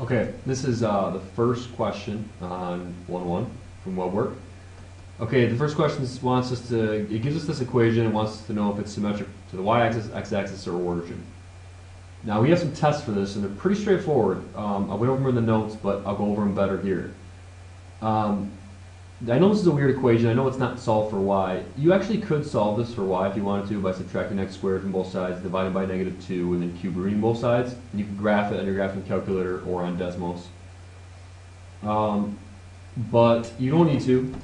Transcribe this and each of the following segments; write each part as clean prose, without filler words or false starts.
Okay, this is the first question on 1-1 from Webwork. Okay, the first question wants us to, it gives us this equation and wants us to know if it's symmetric to the y-axis, x-axis, or origin. Now we have some tests for this and they're pretty straightforward. I went over them in the notes, but I'll go over them better here. I know this is a weird equation. I know it's not solved for y. You actually could solve this for y if you wanted to by subtracting x squared from both sides, dividing by -2, and then cube rooting both sides. And you can graph it on your graphing calculator or on Desmos. But you don't need to.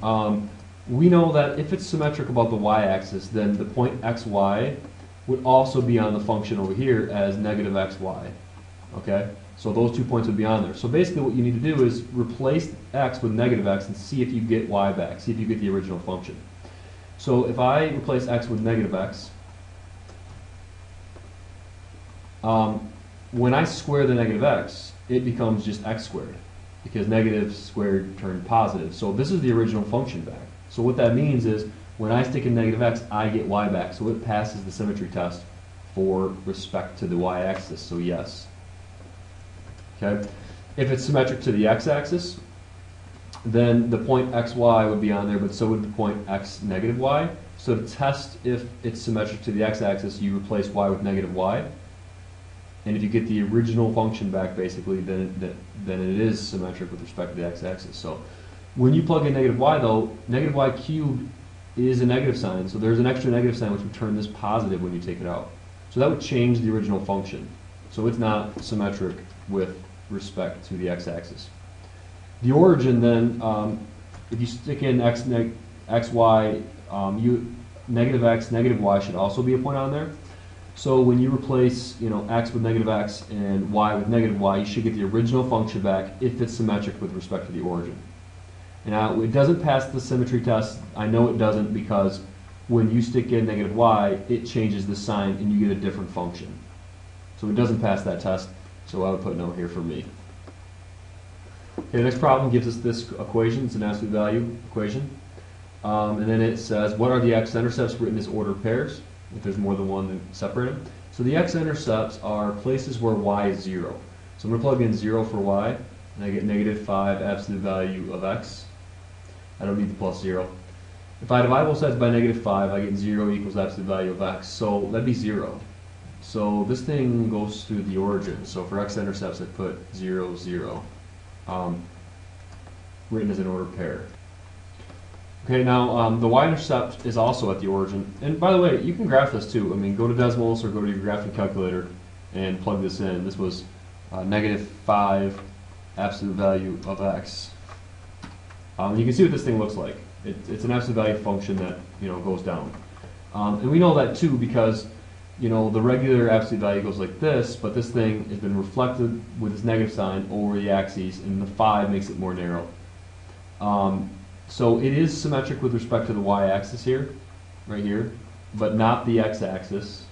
We know that if it's symmetric about the y-axis, then the point xy would also be on the function over here as -xy. Okay? So those 2 points would be on there. So basically what you need to do is replace x with -x and see if you get y back. See if you get the original function. So if I replace x with -x, when I square the -x, it becomes just x squared. Because negative squared turned positive. So this is the original function back. So what that means is when I stick in -x, I get y back. So it passes the symmetry test for respect to the y-axis. So yes. Okay. If it's symmetric to the x-axis, then the point xy would be on there, but so would the point x -y. So to test if it's symmetric to the x-axis, you replace y with -y. And if you get the original function back, basically, then it is symmetric with respect to the x-axis. So when you plug in -y, though, -y cubed is a negative sign. So there's an extra negative sign which would turn this positive when you take it out. So that would change the original function. So it's not symmetric with respect to the x-axis. The origin then, if you stick in xy, -x, -y should also be a point on there. So when you replace, x with -x and y with -y, you should get the original function back if it's symmetric with respect to the origin. Now it doesn't pass the symmetry test. I know it doesn't because when you stick in -y, it changes the sign and you get a different function. So it doesn't pass that test. So I would put no here for me. Okay, the next problem gives us this equation. It's an absolute value equation. And then it says, what are the x-intercepts written as ordered pairs? If there's more than one, then separate them. So the x-intercepts are places where y is 0. So I'm going to plug in 0 for y, and I get -5 absolute value of x. I don't need the plus 0. If I divide both sides by -5, I get 0 equals absolute value of x. So that'd be 0. So this thing goes through the origin. So for x-intercepts, I put 0, 0, written as an ordered pair. Okay, now the y-intercept is also at the origin. And by the way, you can graph this too. I mean, go to Desmos or go to your graphing calculator and plug this in. This was -5 absolute value of x. You can see what this thing looks like. It's an absolute value function that goes down. And we know that too because the regular absolute value goes like this, but this thing has been reflected with this negative sign over the axes, and the 5 makes it more narrow. So it is symmetric with respect to the y-axis here, right here, but not the x-axis,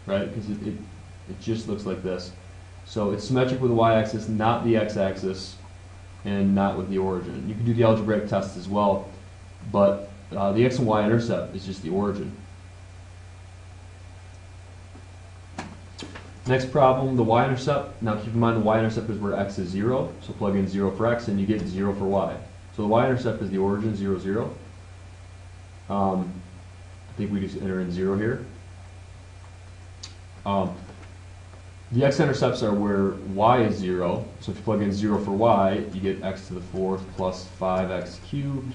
right? Because it just looks like this. So it's symmetric with the y-axis, not the x-axis, and not with the origin. You can do the algebraic test as well, but the x and y intercept is just the origin. Next problem, the y-intercept. Now keep in mind the y-intercept is where x is 0, so plug in 0 for x and you get 0 for y. So the y-intercept is the origin, 0, 0. I think we just enter in 0 here. The x-intercepts are where y is 0, so if you plug in 0 for y, you get x to the 4th plus 5x cubed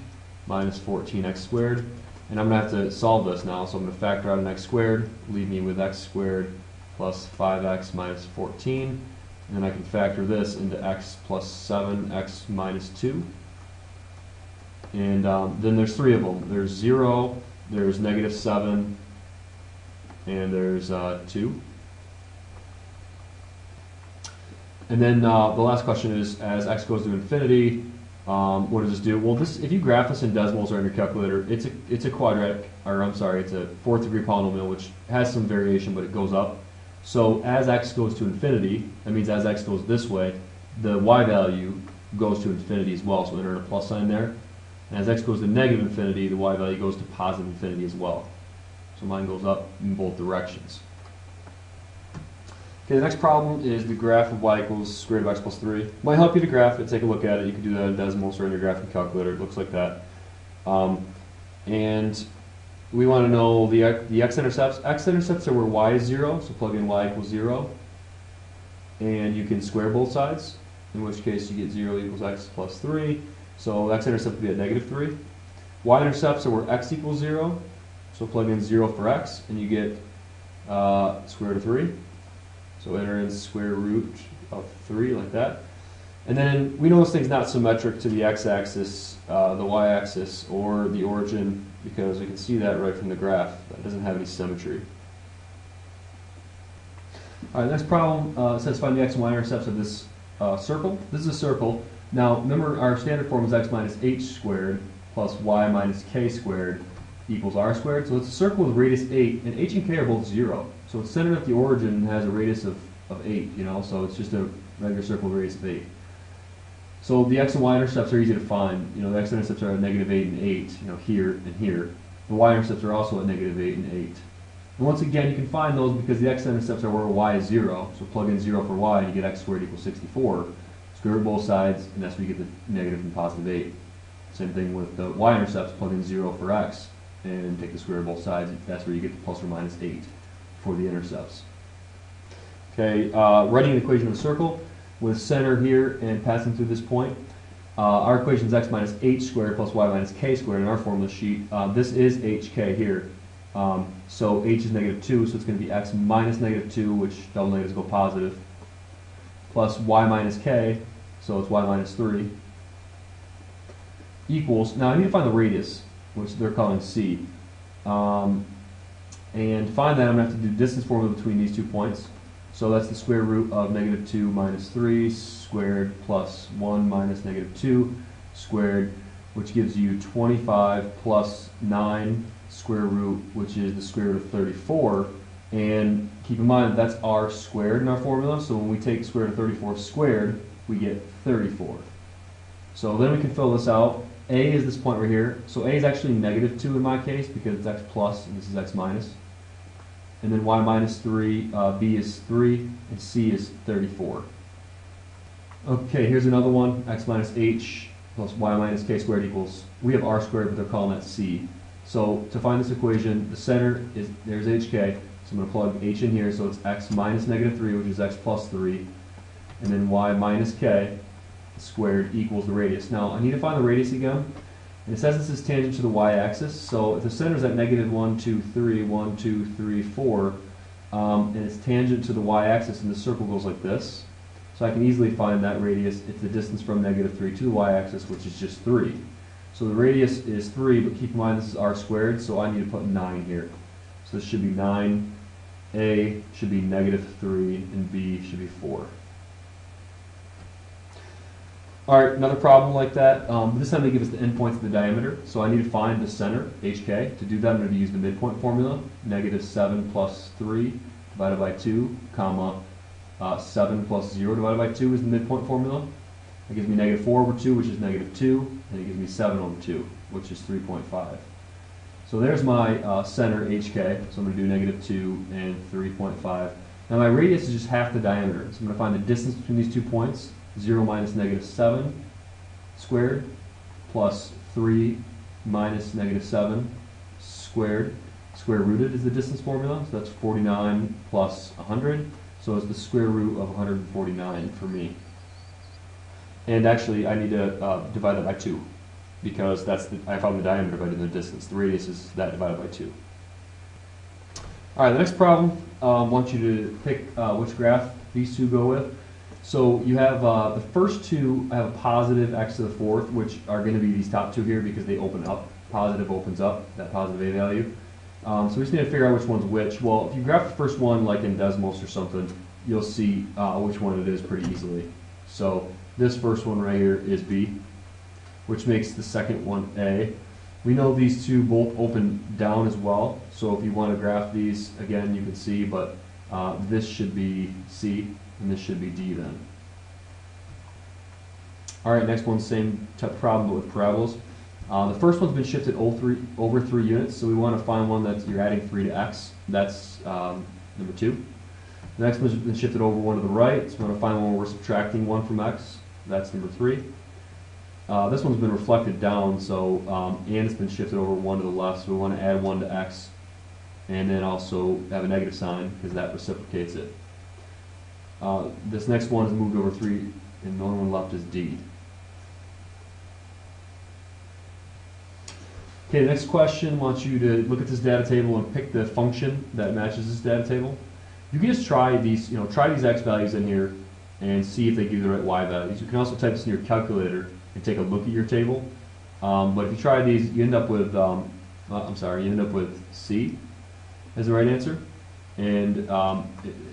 minus 14x squared. And I'm going to have to solve this now, so I'm going to factor out an x squared, leave me with x squared plus 5x minus 14, and then I can factor this into x plus 7x minus 2. And then there's 3 of them. There's 0, there's -7, and there's 2. And then the last question is, as x goes to infinity, what does this do? Well, if you graph this in Desmos or in your calculator, it's a quadratic, or I'm sorry, it's a 4th degree polynomial, which has some variation, but it goes up. So as x goes to infinity, that means as x goes this way, the y value goes to infinity as well. So enter in a plus sign there. And as x goes to negative infinity, the y value goes to positive infinity as well. So mine goes up in both directions. Okay, the next problem is the graph of y equals square root of x plus 3. Might help you to graph it, take a look at it. You can do that in decimals or in your graphing calculator. It looks like that. And we want to know the x-intercepts. X-intercepts are where y is 0, so plug in y equals 0. And you can square both sides, in which case you get 0 equals x plus 3. So x-intercept would be at negative 3. Y-intercepts are where x equals 0, so plug in 0 for x, and you get square root of 3. So enter in square root of 3 like that. And then we know this thing's not symmetric to the x-axis, the y-axis, or the origin, because we can see that right from the graph. That doesn't have any symmetry. All right, next problem says find the x and y intercepts of this circle. This is a circle. Now, remember our standard form is x minus h squared plus y minus k squared equals r squared. So it's a circle with radius 8, and h and k are both 0. So it's centered at the origin and has a radius of 8, you know, so it's just a regular circle with a radius of 8. So the x and y intercepts are easy to find. You know, the x intercepts are at negative 8 and 8, you know, here and here. The y intercepts are also at negative 8 and 8. And once again, you can find those because the x-intercepts are where y is 0. So plug in 0 for y and you get x squared equals 64. Square root both sides, and that's where you get the negative and positive 8. Same thing with the y-intercepts, plug in 0 for x and take the square root of both sides. That's where you get the plus or minus 8 for the intercepts. Okay, writing an equation of a circle with center here and passing through this point. Our equation is x minus h squared plus y minus k squared in our formula sheet. This is hk here. So h is negative 2, so it's going to be x minus negative 2, which double negatives go positive, plus y minus k, so it's y minus 3, equals, now I need to find the radius, which they're calling c. And to find that, I'm going to have to do distance formula between these 2 points. So that's the square root of negative 2 minus 3 squared plus 1 minus negative 2 squared, which gives you 25 plus 9 square root, which is the square root of 34. And keep in mind that that's r squared in our formula, so when we take square root of 34 squared, we get 34. So then we can fill this out. A is this point right here. So A is actually negative 2 in my case because it's x plus and this is x minus. And then y minus 3, b is 3, and c is 34. Okay, here's another one. X minus h plus y minus k squared equals, we have r squared, but they're calling that c. So to find this equation, the center is, there's hk, so I'm going to plug h in here, so it's x minus negative 3, which is x plus 3, and then y minus k squared equals the radius. Now, I need to find the radius again, and it says this is tangent to the y-axis, so if the center is at negative 1, 2, 3, 1, 2, 3, 4, and it's tangent to the y-axis, and the circle goes like this, so I can easily find that radius. It's the distance from negative 3 to the y-axis, which is just 3. So the radius is 3, but keep in mind this is r squared, so I need to put 9 here. So this should be 9, a should be negative 3, and b should be 4. Alright, another problem like that. This time they give us the endpoints of the diameter, so I need to find the center, hk. To do that, I'm going to use the midpoint formula, negative 7 plus 3 divided by 2, comma, 7 plus 0 divided by 2 is the midpoint formula. That gives me negative 4 over 2, which is negative 2, and it gives me 7 over 2, which is 3.5. So there's my center, hk, so I'm going to do negative 2 and 3.5. Now my radius is just half the diameter, so I'm going to find the distance between these 2 points, 0 minus negative 7 squared, plus 3 minus negative 7 squared. Square rooted is the distance formula, so that's 49 plus 100, so it's the square root of 149 for me. And actually, I need to divide that by 2, because that's I found the diameter by doing the distance. The radius is that divided by 2. All right, the next problem, I want you to pick which graph these two go with. So you have the first two have a positive x to the fourth, which are going to be these top two here because they open up. Positive opens up, that positive a value. So we just need to figure out which one's which. Well, if you graph the first one like in decimals or something, you'll see which one it is pretty easily. So this first one right here is B, which makes the second one A. We know these two both open down as well, so if you want to graph these, again, you can see, but this should be C, and this should be D then. All right, next one, same type of problem, but with parabolas. The first one's been shifted over 3 units, so we want to find one that you're adding 3 to x. That's number 2. The next one's been shifted over one to the right, so we want to find one where we're subtracting 1 from x. That's number 3. This one's been reflected down, so and it's been shifted over 1 to the left, so we want to add 1 to x, and then also have a negative sign, because that reciprocates it. This next one is moved over 3, and the only one left is D. Okay, the next question wants you to look at this data table and pick the function that matches this data table. You can just try these, try these x values in here and see if they give you the right y values. You can also type this in your calculator and take a look at your table. But if you try these, you end up with, you end up with C as the right answer. And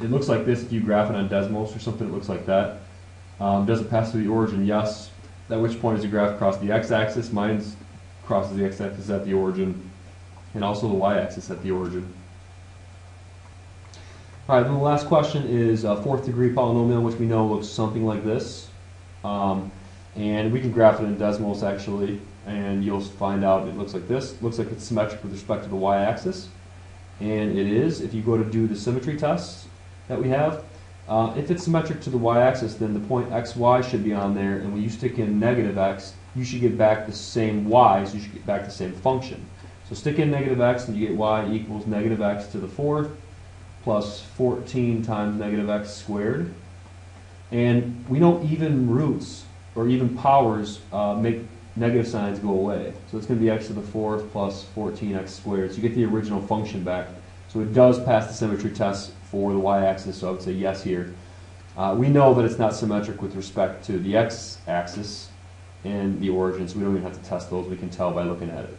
it looks like this if you graph it on Desmos or something. It looks like that. Does it pass through the origin? Yes. At which point does the graph cross the x-axis? Mine crosses the x-axis at the origin, and also the y-axis at the origin. All right, then the last question is a 4th degree polynomial, which we know looks something like this. And we can graph it in Desmos actually, and you'll find out it looks like this. It looks like it's symmetric with respect to the y-axis. And it is, if you go to do the symmetry tests that we have. If it's symmetric to the y-axis, then the point xy should be on there, and when you stick in negative x, you should get back the same y, so you should get back the same function. So stick in negative x, and you get y equals negative x to the 4th plus 14 times negative x squared. And we know even roots, or even powers, make negative signs go away. So it's going to be x to the 4th plus 14x squared. So you get the original function back. So it does pass the symmetry test for the y-axis, so I would say yes here. We know that it's not symmetric with respect to the x-axis and the origin, so we don't even have to test those. We can tell by looking at it.